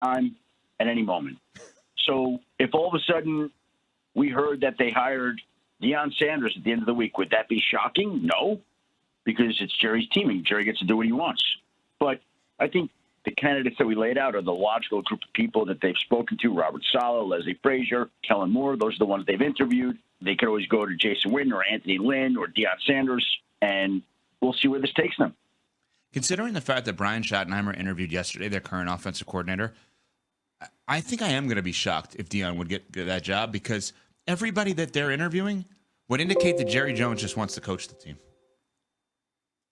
time at any moment. So if all of a sudden we heard that they hired Deion Sanders at the end of the week, would that be shocking? No, because it's Jerry's team and Jerry gets to do what he wants. But I think the candidates that we laid out are the logical group of people that they've spoken to: Robert Saleh, Leslie Frazier, Kellen Moore. Those are the ones they've interviewed. They could always go to Jason Witten or Anthony Lynn or Deion Sanders, and we'll see where this takes them. Considering the fact that Brian Schottenheimer interviewed yesterday, their current offensive coordinator, I think I am going to be shocked if Deion would get that job, because everybody that they're interviewing would indicate that Jerry Jones just wants to coach the team.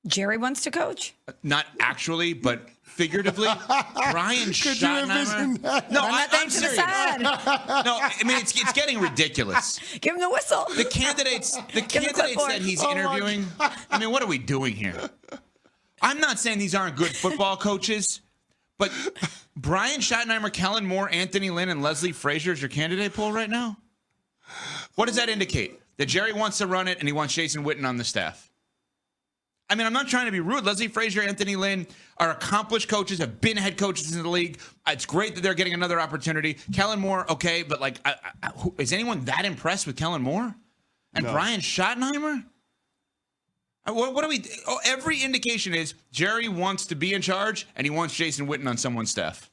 Jerry wants to coach? Not actually, but figuratively. Brian Schottenheimer. No, I'm serious. No, I mean, it's getting ridiculous. Give him the whistle. The candidates that he's interviewing, I mean, what are we doing here? I'm not saying these aren't good football coaches, but Brian Schottenheimer, Kellen Moore, Anthony Lynn, and Leslie Frazier is your candidate pool right now? What does that indicate? That Jerry wants to run it and he wants Jason Witten on the staff. I mean, I'm not trying to be rude. Leslie Frazier, Anthony Lynn are accomplished coaches, have been head coaches in the league. It's great that they're getting another opportunity. Kellen Moore, okay, but like, is anyone that impressed with Kellen Moore? And no. Brian Schottenheimer? What do we? Oh, every indication is Jerry wants to be in charge and he wants Jason Witten on someone's staff.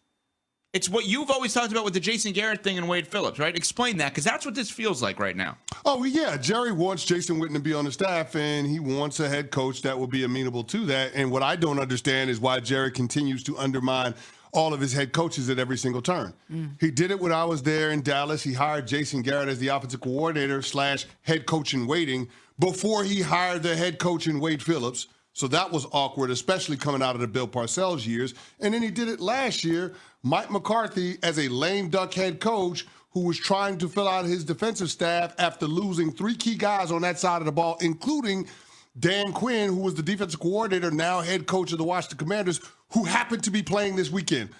It's what you've always talked about with the Jason Garrett thing and Wade Phillips, right? Explain that, because that's what this feels like right now. Oh, yeah. Jerry wants Jason Witten to be on the staff, and he wants a head coach that will be amenable to that. And what I don't understand is why Jerry continues to undermine all of his head coaches at every single turn. He did it when I was there in Dallas. He hired Jason Garrett as the offensive coordinator / head coach in waiting before he hired the head coach in Wade Phillips. So that was awkward, especially coming out of the Bill Parcells years. And then he did it last year, Mike McCarthy as a lame duck head coach who was trying to fill out his defensive staff after losing 3 key guys on that side of the ball, including Dan Quinn, who was the defensive coordinator, now head coach of the Washington Commanders, who happened to be playing this weekend.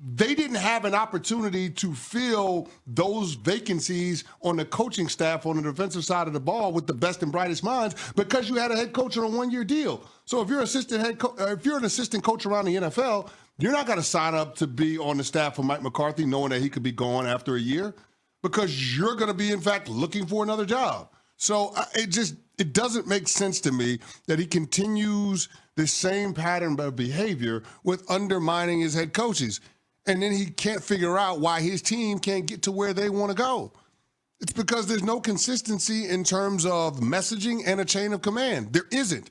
They didn't have an opportunity to fill those vacancies on the coaching staff on the defensive side of the ball with the best and brightest minds because you had a head coach on a 1-year deal. So if you're if you're an assistant coach around the NFL, you're not going to sign up to be on the staff of Mike McCarthy knowing that he could be gone after a year, because you're going to be, in fact, looking for another job. So it doesn't make sense to me that he continues the same pattern of behavior with undermining his head coaches. And then he can't figure out why his team can't get to where they want to go. It's because there's no consistency in terms of messaging and a chain of command. There isn't.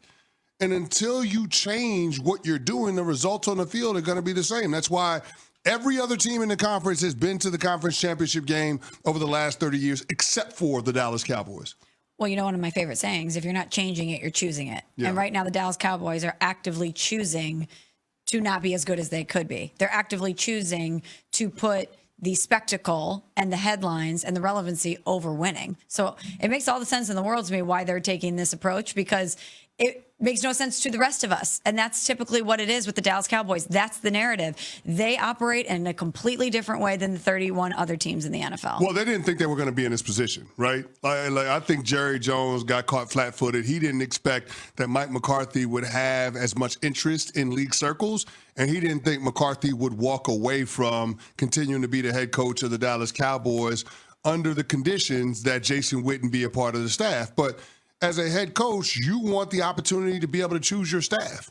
And until you change what you're doing, the results on the field are going to be the same. That's why every other team in the conference has been to the conference championship game over the last 30 years, except for the Dallas Cowboys. Well, you know, one of my favorite sayings, if you're not changing it, you're choosing it. Yeah. And right now the Dallas Cowboys are actively choosing to not be as good as they could be. They're actively choosing to put the spectacle and the headlines and the relevancy over winning. So it makes all the sense in the world to me why they're taking this approach, because it makes no sense to the rest of us. And that's typically what it is with the Dallas Cowboys. That's the narrative. They operate in a completely different way than the 31 other teams in the NFL. Well, they didn't think they were going to be in this position, right? I think Jerry Jones got caught flat-footed. He didn't expect that Mike McCarthy would have as much interest in league circles, and he didn't think McCarthy would walk away from continuing to be the head coach of the Dallas Cowboys under the conditions that Jason Witten be a part of the staff. But as a head coach, you want the opportunity to be able to choose your staff.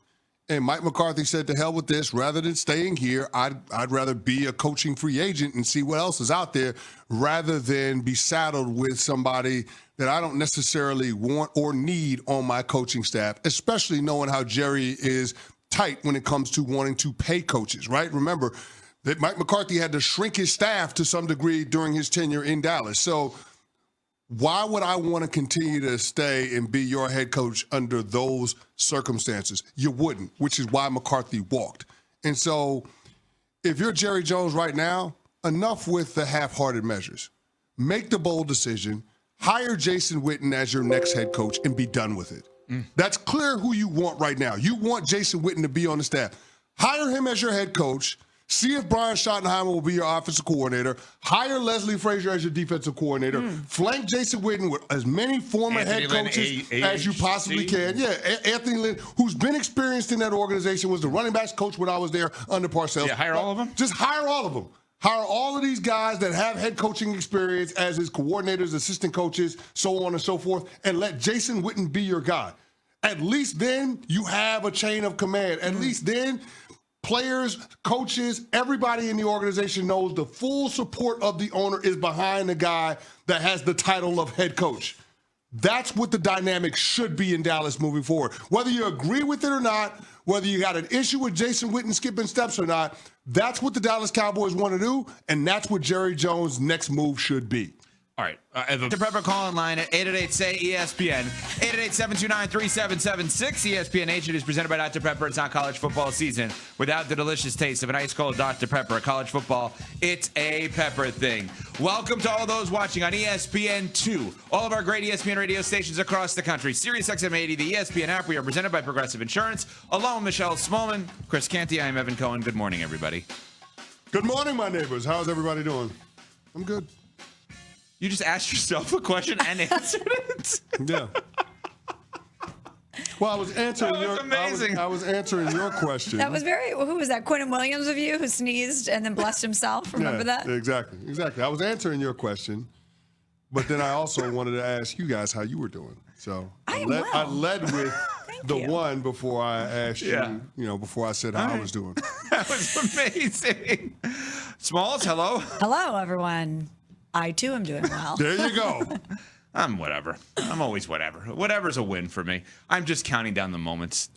And Mike McCarthy said, to hell with this. Rather than staying here, I'd rather be a coaching free agent and see what else is out there rather than be saddled with somebody that I don't necessarily want or need on my coaching staff, especially knowing how Jerry is tight when it comes to wanting to pay coaches, right? Remember that Mike McCarthy had to shrink his staff to some degree during his tenure in Dallas. So why would I want to continue to stay and be your head coach under those circumstances? You wouldn't, which is why McCarthy walked. And so if you're Jerry Jones right now, enough with the half-hearted measures. Make the bold decision. Hire Jason Witten as your next head coach and be done with it. That's clear who you want right now. You want Jason Witten to be on the staff. Hire him as your head coach. See if Brian Schottenheimer will be your offensive coordinator. Hire Leslie Frazier as your defensive coordinator. Flank Jason Witten with as many former head coaches as you possibly can. Yeah, Anthony Lynn, who's been experienced in that organization, was the running backs coach when I was there under Parcells. Yeah, hire all of them? Just hire all of them. Hire all of these guys that have head coaching experience as his coordinators, assistant coaches, so on and so forth, and let Jason Witten be your guy. At least then you have a chain of command. At least then players, coaches, everybody in the organization knows the full support of the owner is behind the guy that has the title of head coach. That's what the dynamic should be in Dallas moving forward. Whether you agree with it or not, whether you got an issue with Jason Witten skipping steps or not, that's what the Dallas Cowboys want to do, and that's what Jerry Jones' next move should be. All right. The Prepper call line at 888-SAY-ESPN, 888-729-3776. ESPN Nation is presented by Dr. Pepper. It's not college football season without the delicious taste of an ice cold Dr. Pepper. College football, it's a pepper thing. Welcome to all those watching on ESPN2, all of our great ESPN radio stations across the country. Sirius XM 80, the ESPN app. We are presented by Progressive Insurance. Along with Michelle Smallman, Chris Canty, I'm Evan Cohen. Good morning, everybody. Good morning, my neighbors. How's everybody doing? I'm good. You just asked yourself a question and answered it. Yeah. Well, I was answering amazing. I was answering your question. That was who was that? Quentin Williams of you who sneezed and then blessed himself? Remember that? Exactly. I was answering your question, but then I also wanted to ask you guys how you were doing. So I led with the one before I asked you, before I said how I was doing. That was amazing. Smalls, hello. Hello, everyone. I, too, am doing well. There you go. I'm whatever. I'm always whatever. Whatever's a win for me. I'm just counting down the moments.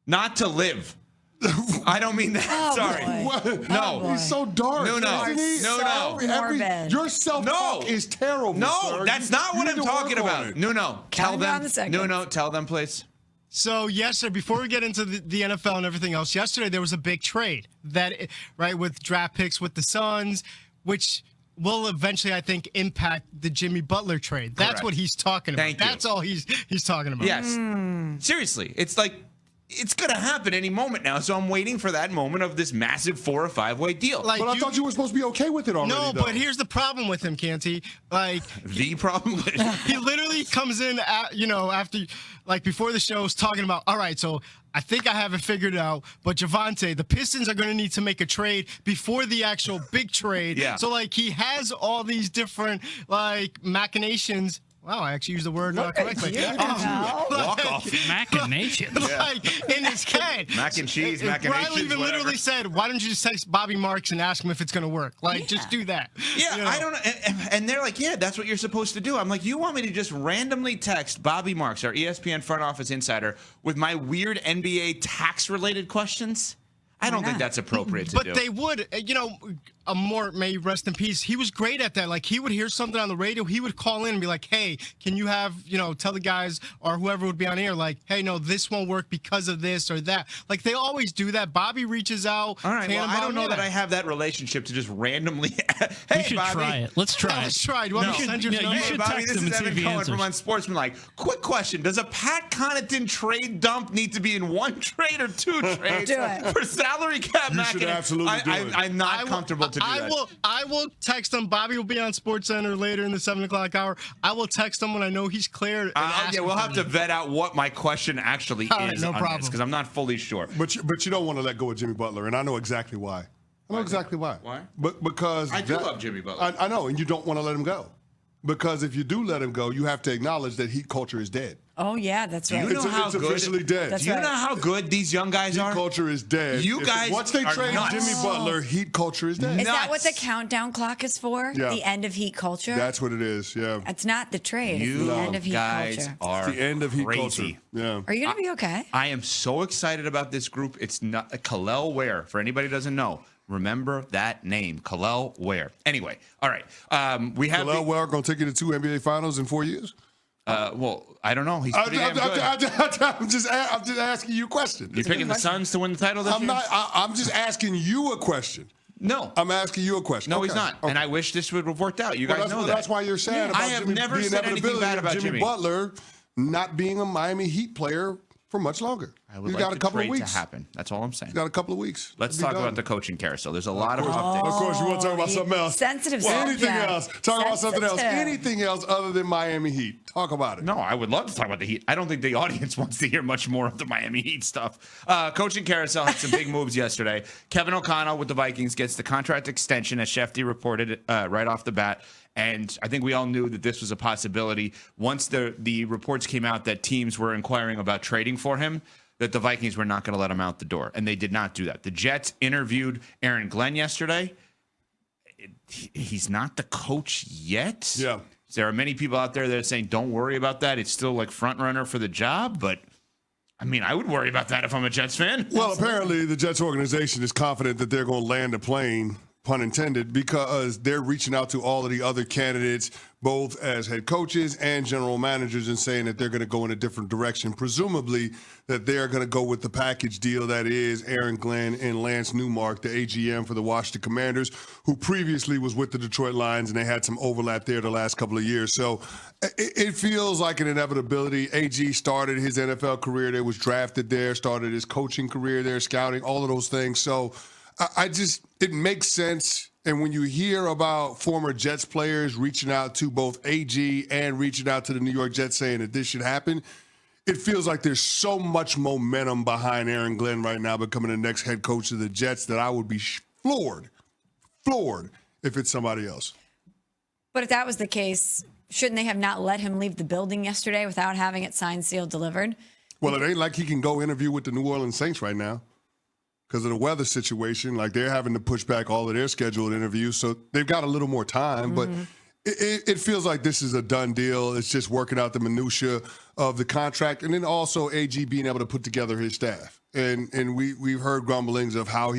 Not to live. I don't mean that. Oh, sorry. Boy. No. Oh, He's so dark. No. Morbid. Your self-talk is terrible, No, sir. that's not what I'm talking about. No. Tell them. No. Tell them, please. So yesterday, before we get into the NFL and everything else, yesterday there was a big trade with draft picks with the Suns, which will eventually, I think, impact the Jimmy Butler trade. That's what he's talking about. Thank you. That's all he's talking about. Yes. Seriously. It's like, it's going to happen any moment now. So I'm waiting for that moment of this massive 4 or 5 way deal. But I thought you were supposed to be okay with it already. No, though. but here's the problem with him, Canty. The problem with he literally comes in, after, before the show, is talking about, all right, so I think I have it figured out, but Javonte, the Pistons are going to need to make a trade before the actual big trade. Yeah. So, he has all these different, machinations. Wow, I actually used the word correctly. Walk off. Machinations. In his head. Mac and cheese, machinations, Riley even whatever. literally said, why don't you just text Bobby Marks and ask him if it's going to work? Just do that. Yeah, I don't know. And they're like, yeah, that's what you're supposed to do. I'm like, you want me to just randomly text Bobby Marks, our ESPN front office insider, with my weird NBA tax-related questions? I don't think that's appropriate to do. But they would, may rest in peace. He was great at that. He would hear something on the radio. He would call in and be like, hey, can you have, tell the guys or whoever would be on air, hey, no, this won't work because of this or that. They always do that. Bobby reaches out. All right, well, I don't know that I have that relationship to just randomly, hey, we should Bobby. try it. Let's try it. Let's try it. You want me to send your number? You should Bobby, text this him is and see Evan if he Cohen answers. from Unsportsmanlike. Quick question. Does a Pat Connaughton trade dump need to be in one trade or two trades? Do it. For salary cap You should absolutely do it. I'm not comfortable to do that. I will text him. Bobby will be on SportsCenter later in the 7 o'clock hour. I will text him when I know he's clear. We'll have to vet out what my question actually is no on problem. this, because I'm not fully sure. But you don't want to let go of Jimmy Butler, and I know exactly why. Why? But because I do love Jimmy Butler. I know, and you don't want to let him go. Because if you do let him go, you have to acknowledge that heat culture is dead. Oh, yeah, that's right. You know how it's good- officially dead. That's Do you right. know how good these young guys Heat are? culture is dead. Once they are trade nuts. Jimmy Butler, heat culture is dead. Is that what the nuts. countdown clock is for? Yeah. The end of heat culture? That's what it is. Yeah. It's not the trade. It's You the end of heat guys culture. are The end of heat crazy. culture. Yeah. Are you going to be okay? I am so excited about this group. It's not Khalil Ware. For anybody who doesn't know, remember that name, Khalil Ware. Anyway, all right. We have Khalil Ware going to take you to 2 NBA Finals in 4 years? well, I don't know. He's pretty damn good. I'm just asking you a question. You picking the Suns to win the title this I'm year? not. I'm just asking you a question. No. I'm asking you a question. No, Okay. he's not. Okay. And I wish this would have worked out. You Well, guys know that. That's why you're sad about I have Jimmy, never the said anything inevitability bad of about Jimmy Jimmy. Butler not being a Miami Heat player for much longer. I would He's like got a the couple of trade weeks. to happen. That's all I'm saying. He's got a couple of weeks. Let's It'll talk be done. about the coaching carousel. There's a lot of updates. Of course, you want to talk about something else. Sensitive Well, anything subject. else. Talk about something else. Sensitive. Anything else other than Miami Heat. Talk about it. No, I would love to talk about the Heat. I don't think the audience wants to hear much more of the Miami Heat stuff. Coaching carousel had some big moves yesterday. Kevin O'Connell with the Vikings gets the contract extension, as Schefter reported right off the bat. And I think we all knew that this was a possibility. Once the reports came out that teams were inquiring about trading for him, that the Vikings were not going to let him out the door. And they did not do that. The Jets interviewed Aaron Glenn yesterday. He's not the coach yet. Yeah. There are many people out there that are saying, don't worry about that. It's still like front runner for the job. But I mean, I would worry about that if I'm a Jets fan. Well, apparently the Jets organization is confident that they're going to land a plane, pun intended, because they're reaching out to all of the other candidates, both as head coaches and general managers, and saying that they're going to go in a different direction. Presumably that they're going to go with the package deal that is Aaron Glenn and Lance Newmark, the AGM for the Washington Commanders, who previously was with the Detroit Lions, and they had some overlap there the last couple of years. So it feels like an inevitability. AG started his NFL career there, was drafted there, started his coaching career there, scouting, all of those things. So it makes sense. And when you hear about former Jets players reaching out to both AG and reaching out to the New York Jets saying that this should happen, it feels like there's so much momentum behind Aaron Glenn right now becoming the next head coach of the Jets that I would be floored if it's somebody else. But if that was the case, shouldn't they have not let him leave the building yesterday without having it signed, sealed, delivered? Well, it ain't like he can go interview with the New Orleans Saints right now because of the weather situation. Like, they're having to push back all of their scheduled interviews, so they've got a little more time. But it feels like this is a done deal. It's just working out the minutia of the contract, and then also AG being able to put together his staff. And we've heard grumblings of how he